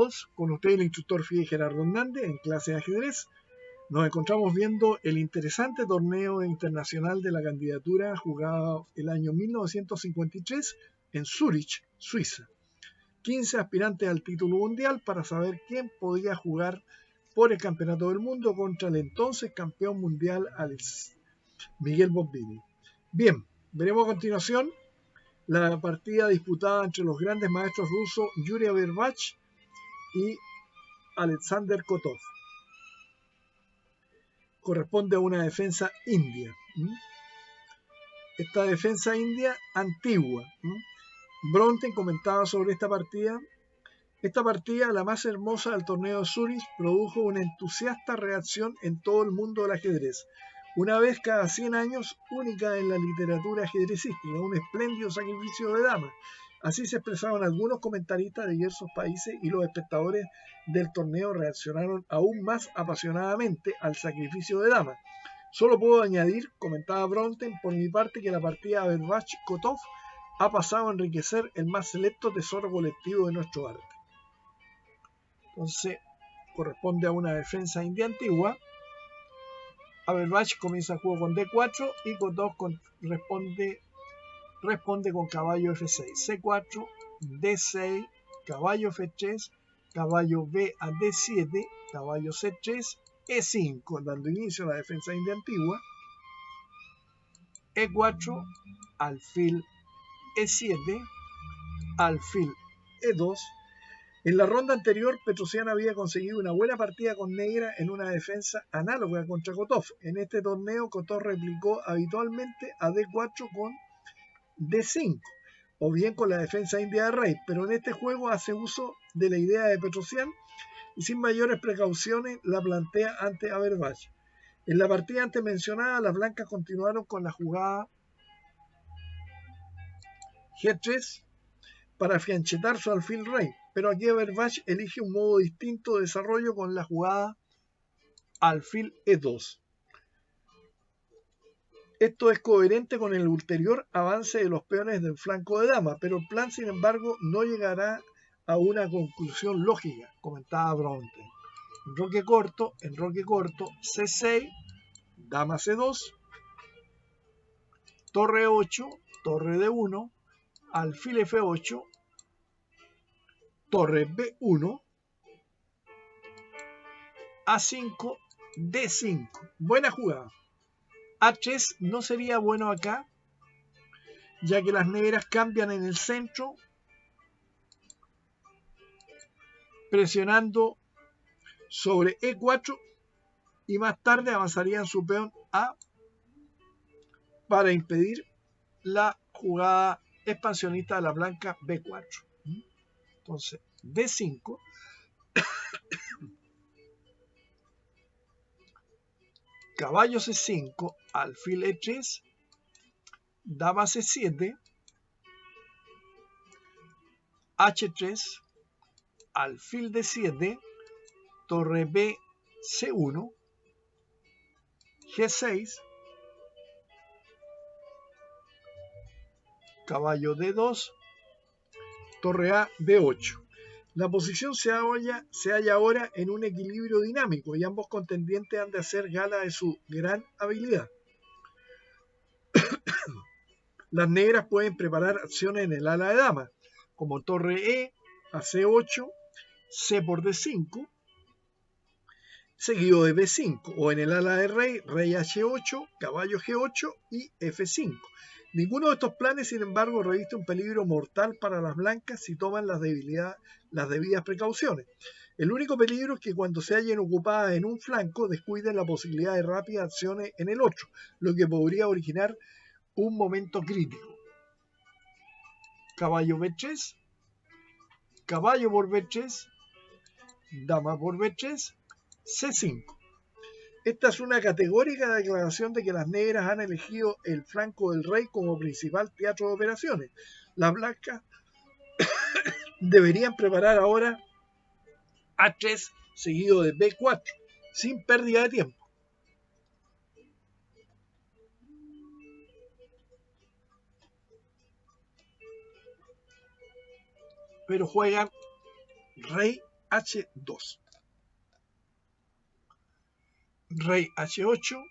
todos, con ustedes el instructor FIDE Gerardo Hernández en clase de ajedrez. Nos encontramos viendo el interesante torneo internacional de la candidatura jugado el año 1953 en Zúrich, Suiza. 15 aspirantes al título mundial para saber quién podía jugar por el campeonato del mundo contra el entonces campeón mundial Miguel Bombini. Bien, veremos a continuación la partida disputada entre los grandes maestros rusos Yuri Averbach y Alexander Kotov. Corresponde a una defensa india. Esta defensa india antigua. Bronten comentaba sobre esta partida. Esta partida, la más hermosa del torneo de Zúrich, produjo una entusiasta reacción en todo el mundo del ajedrez. Una vez cada 100 años, única en la literatura ajedrecística, un espléndido sacrificio de damas. Así se expresaron algunos comentaristas de diversos países y los espectadores del torneo reaccionaron aún más apasionadamente al sacrificio de damas. Solo puedo añadir, comentaba Bronten, por mi parte, que la partida Averbach-Kotov ha pasado a enriquecer el más selecto tesoro colectivo de nuestro arte. Entonces, corresponde a una defensa india antigua. Averbach comienza el juego con D4 y Kotov responde con caballo F6, C4, D6, caballo F3, caballo B a D7, caballo C3, E5, dando inicio a la defensa india antigua, E4, alfil E7, alfil E2. En la ronda anterior, Petrosian había conseguido una buena partida con negra en una defensa análoga contra Kotov. En este torneo, Kotov replicó habitualmente a D4 con D5, o bien con la defensa india de rey, pero en este juego hace uso de la idea de Petrosian y sin mayores precauciones la plantea ante Averbach. En la partida antes mencionada, las blancas continuaron con la jugada G3 para fianchetar su alfil rey, pero aquí Averbach elige un modo distinto de desarrollo con la jugada alfil E2. Esto es coherente con el ulterior avance de los peones del flanco de dama, pero el plan, sin embargo, no llegará a una conclusión lógica, comentaba Bronten. Enroque corto, C6, dama C2, torre 8, torre D1, alfil F8, torre B1, A5, D5. Buena jugada. A3 no sería bueno acá, ya que las negras cambian en el centro, presionando sobre E4 y más tarde avanzarían su peón A para impedir la jugada expansionista de la blanca B4. Entonces, D5, caballo C5, alfil E3, dama C7, H3, alfil D7, torre B C1, G6, caballo D2, torre A D8. La posición se halla ahora en un equilibrio dinámico y ambos contendientes han de hacer gala de su gran habilidad. Las negras pueden preparar acciones en el ala de dama, como torre E a C8, C por D5, seguido de B5, o en el ala de rey, rey H8, caballo G8 y F5. Ninguno de estos planes, sin embargo, reviste un peligro mortal para las blancas si toman las debidas precauciones. El único peligro es que cuando se hallen ocupadas en un flanco, descuiden la posibilidad de rápidas acciones en el otro, lo que podría originar un momento crítico. Caballo B3, caballo por B3, dama por B3, C5. Esta es una categórica declaración de que las negras han elegido el flanco del rey como principal teatro de operaciones. Las blancas deberían preparar ahora A3 seguido de B4, sin pérdida de tiempo. Pero juegan rey H2. Rey H8,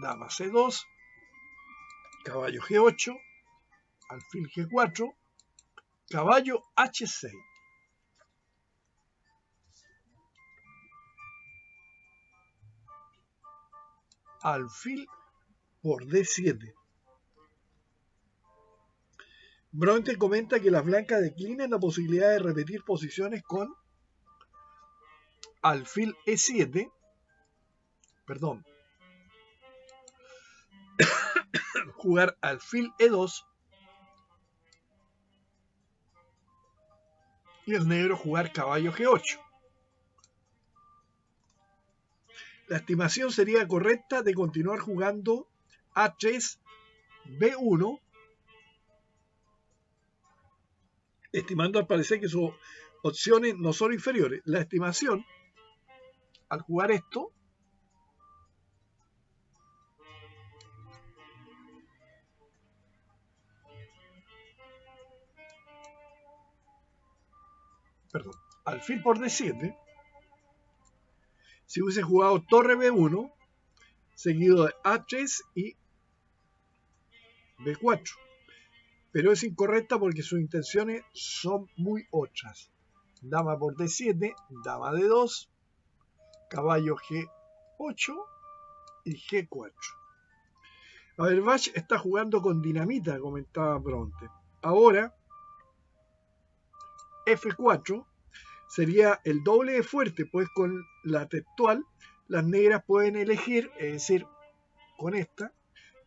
dama C2, caballo G8, alfil G4, caballo H6. Alfil por D7. Bronte comenta que las blancas declinan la posibilidad de repetir posiciones con alfil E7, perdón, jugar alfil E2 y el negro jugar caballo G8. La estimación sería correcta de continuar jugando A3, B1, estimando al parecer que sus opciones no son inferiores. La estimación, al jugar esto, perdón, alfil por D7, si hubiese jugado torre B1, seguido de A3 y B4. Pero es incorrecta porque sus intenciones son muy otras. Dama por D7, dama D2, caballo G8 y G4. Averbach está jugando con dinamita, comentaba Bronte. Ahora, F4 sería el doble de fuerte, pues con la textual las negras pueden elegir, es decir, con esta,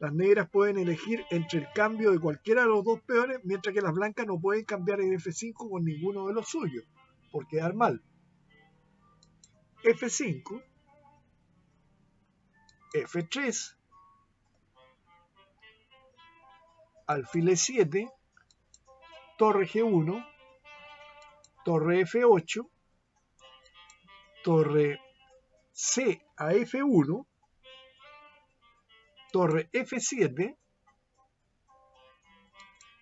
las negras pueden elegir entre el cambio de cualquiera de los dos peones, mientras que las blancas no pueden cambiar en F5 con ninguno de los suyos, por quedar mal. F5, F3, alfil E7, torre G1, torre F8, torre C a F1, torre F7,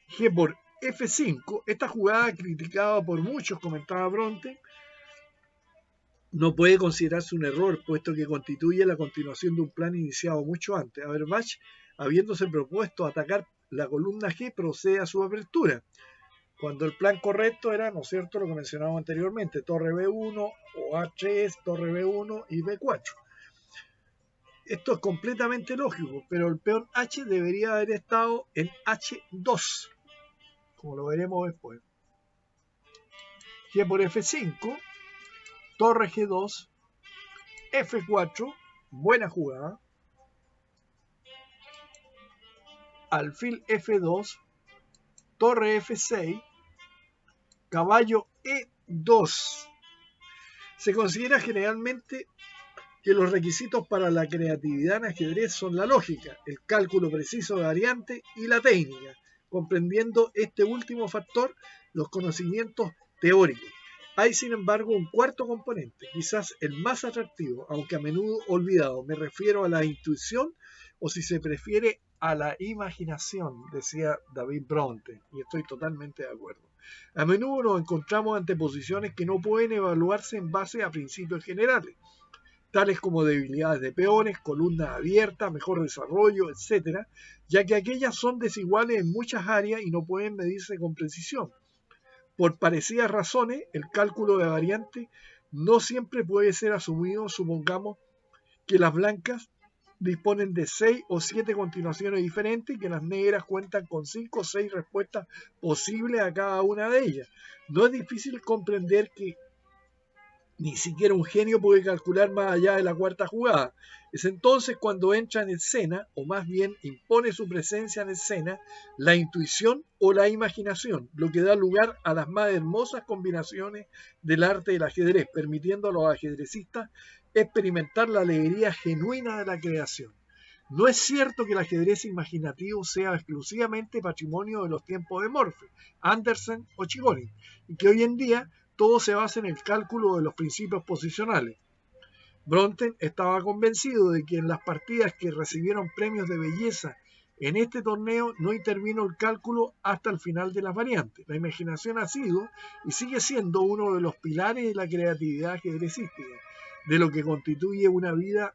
G por F5. Esta jugada, criticada por muchos, comentaba Bronte, no puede considerarse un error, puesto que constituye la continuación de un plan iniciado mucho antes. Averbach, habiéndose propuesto atacar la columna G, procede a su apertura, cuando el plan correcto era, ¿no es cierto?, lo que mencionamos anteriormente, torre B1 o A3, torre B1 y B4. Esto es completamente lógico, pero el peón H debería haber estado en H2, como lo veremos después. G por F5, torre G2, F4, buena jugada, alfil F2, torre F6, caballo E2. Se considera generalmente que los requisitos para la creatividad en ajedrez son la lógica, el cálculo preciso de variantes y la técnica, comprendiendo este último factor, los conocimientos teóricos. Hay, sin embargo, un cuarto componente, quizás el más atractivo, aunque a menudo olvidado. Me refiero a la intuición, o si se prefiere, a la imaginación, decía David Bronte, y estoy totalmente de acuerdo. A menudo nos encontramos ante posiciones que no pueden evaluarse en base a principios generales, tales como debilidades de peones, columnas abiertas, mejor desarrollo, etc., ya que aquellas son desiguales en muchas áreas y no pueden medirse con precisión. Por parecidas razones, el cálculo de variantes no siempre puede ser asumido. Supongamos que las blancas disponen de 6 o 7 continuaciones diferentes y que las negras cuentan con 5 o 6 respuestas posibles a cada una de ellas. No es difícil comprender que ni siquiera un genio puede calcular más allá de la cuarta jugada. Es entonces cuando entra en escena, o más bien impone su presencia en escena, la intuición o la imaginación, lo que da lugar a las más hermosas combinaciones del arte del ajedrez, permitiendo a los ajedrecistas experimentar la alegría genuina de la creación. No es cierto que el ajedrez imaginativo sea exclusivamente patrimonio de los tiempos de Morphy, Andersen o Chigorin, y que hoy en día todo se basa en el cálculo de los principios posicionales. Bronte estaba convencido de que en las partidas que recibieron premios de belleza En este torneo no intervino el cálculo hasta el final de las variantes. La imaginación ha sido y sigue siendo uno de los pilares de la creatividad ajedrecística, de lo que constituye una viva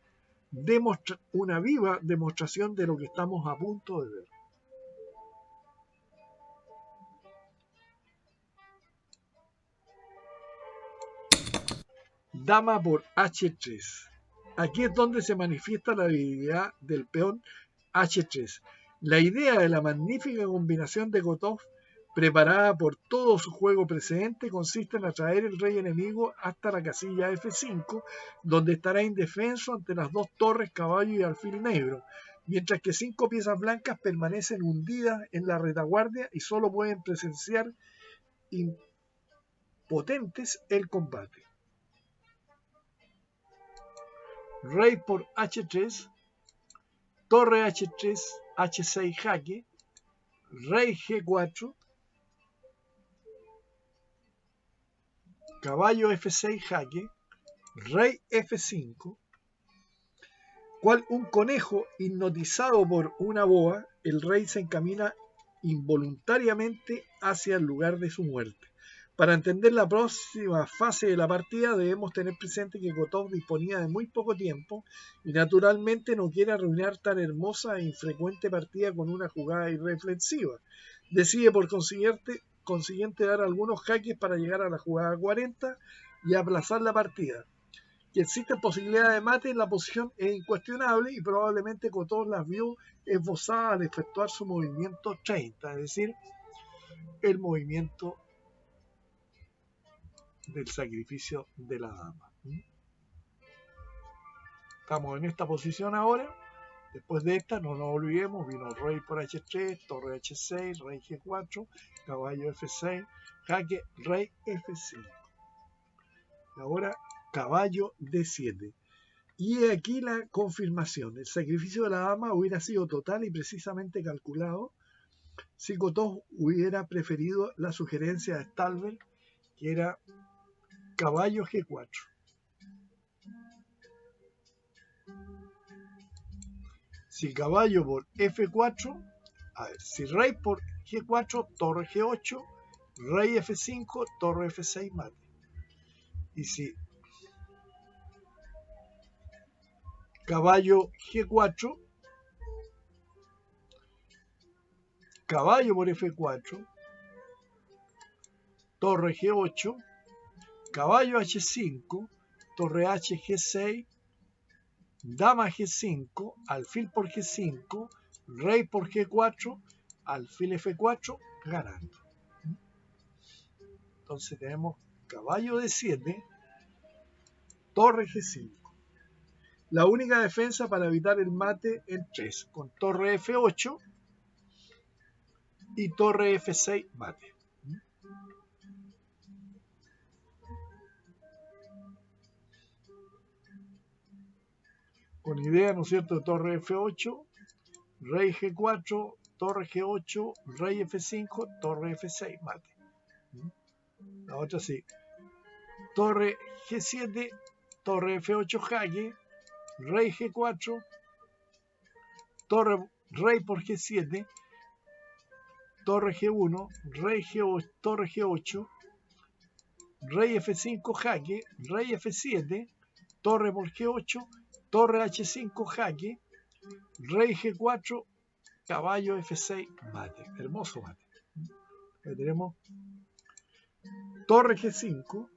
demostración de lo que estamos a punto de ver. Dama por H3. Aquí es donde se manifiesta la habilidad del peón H3. La idea de la magnífica combinación de Kotov, preparada por todo su juego precedente, consiste en atraer el rey enemigo hasta la casilla F5, donde estará indefenso ante las dos torres, caballo y alfil negro, mientras que 5 piezas blancas permanecen hundidas en la retaguardia y solo pueden presenciar impotentes el combate. Rey por H3, torre H3, H6 jaque, rey G4, caballo F6 jaque, rey F5, cual un conejo hipnotizado por una boa, el rey se encamina involuntariamente hacia el lugar de su muerte. Para entender la próxima fase de la partida debemos tener presente que Kotov disponía de muy poco tiempo y naturalmente no quiere arruinar tan hermosa e infrecuente partida con una jugada irreflexiva. Decide por consiguiente dar algunos jaques para llegar a la jugada 40 y aplazar la partida. Que existen posibilidades de mate en la posición es incuestionable y probablemente Kotov las vio esbozadas al efectuar su movimiento 30, es decir, el movimiento del sacrificio de la dama. Estamos en esta posición ahora. Después de esta, no nos olvidemos, vino rey por H3, torre H6, rey G4, caballo F6, jaque, rey F5. Y ahora caballo D7. Y aquí la confirmación. El sacrificio de la dama hubiera sido total y precisamente calculado si Kotov hubiera preferido la sugerencia de Stalberg, que era caballo G4. Si caballo por F4, a ver, si rey por G4, torre G8, rey F5, torre F6 mate. Y si caballo G4, caballo por F4, torre G8, caballo H5, torre H G6, dama G5, alfil por G5, rey por G4, alfil F4, ganando. Entonces tenemos caballo D7, torre G5. La única defensa para evitar el mate en 3, con torre F8 y torre F6 mate. Con idea, ¿no es cierto?, torre F8, rey G4, torre G8, rey F5, torre F6 mate. La otra sí. Torre G7, torre F8 jaque, rey G4, rey por G7, torre G1, rey G8, torre G8, rey F5 jaque, rey F7, torre por G8, torre H5 jaque, rey G4, caballo F6 mate. Hermoso mate. Ahí tenemos torre G5,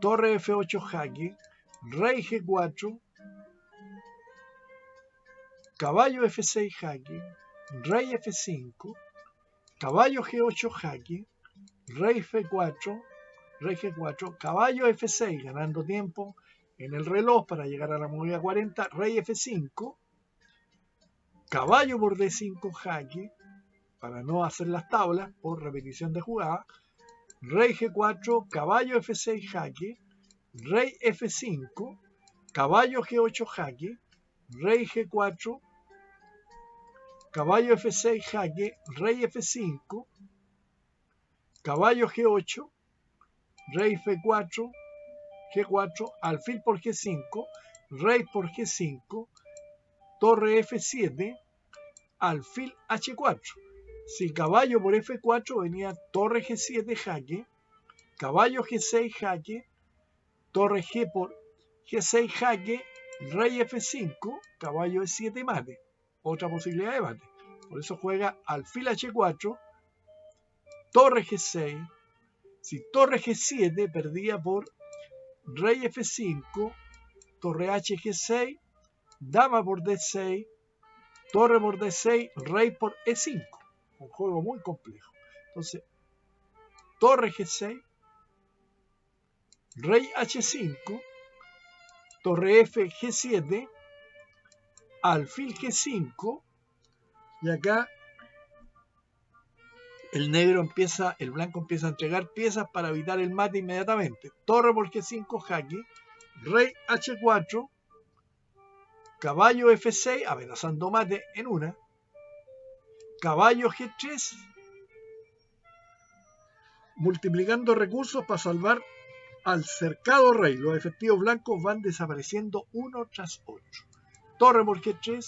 torre F8 jaque, rey G4, caballo F6 jaque, rey F5, caballo G8 jaque, rey F4, rey G4, caballo F6, ganando tiempo en el reloj para llegar a la movida 40, rey F5, caballo por D5 jaque, para no hacer las tablas por repetición de jugada, rey G4, caballo F6 jaque, rey F5, caballo G8 jaque, rey G4, caballo F6 jaque, rey F5, caballo G8, rey F4, G4, alfil por G5, rey por G5, torre F7, alfil H4. Si caballo por F4 venía torre G7 jaque, caballo G6 jaque, torre G por G6 jaque, rey F5, caballo E7 mate. Otra posibilidad de mate. Por eso juega alfil H4, torre G6. Si torre G7 perdía por rey F5, torre H G6, dama por D6, torre por D6, rey por E5. Un juego muy complejo. Entonces, torre G6, rey H5, torre F G7, alfil G5, y acá el blanco empieza a entregar piezas para evitar el mate inmediatamente. Torre por G5 jaque, rey H4, caballo F6 amenazando mate en una, caballo G3, multiplicando recursos para salvar al cercado rey. Los efectivos blancos van desapareciendo uno tras otro. Torre por G3,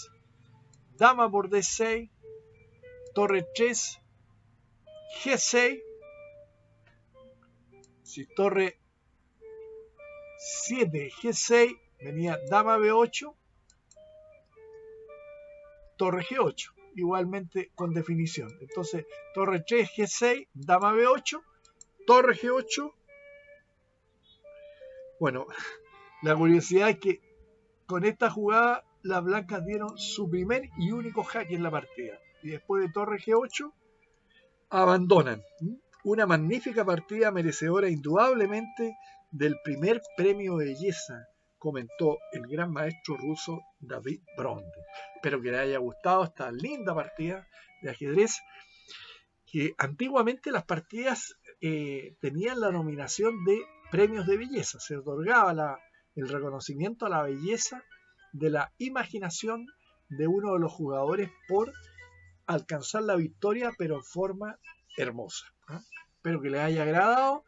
dama por D6, torre 3, G6, si torre 7, G6, venía dama B8, torre G8, igualmente con definición. Entonces, torre 3, G6, dama B8, torre G8. Bueno, la curiosidad es que con esta jugada las blancas dieron su primer y único jaque en la partida. Y después de torre G8, abandonan. Una magnífica partida merecedora indudablemente del primer premio de belleza, comentó el gran maestro ruso David Bronde. Espero que les haya gustado esta linda partida de ajedrez, que antiguamente las partidas tenían la nominación de premios de belleza. Se otorgaba el reconocimiento a la belleza de la imaginación de uno de los jugadores por alcanzar la victoria, pero en forma hermosa. Espero que les haya agradado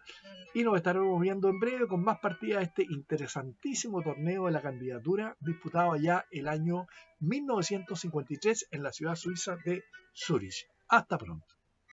y nos estaremos viendo en breve con más partidas de este interesantísimo torneo de la candidatura disputado allá el año 1953 en la ciudad suiza de Zúrich. Hasta pronto.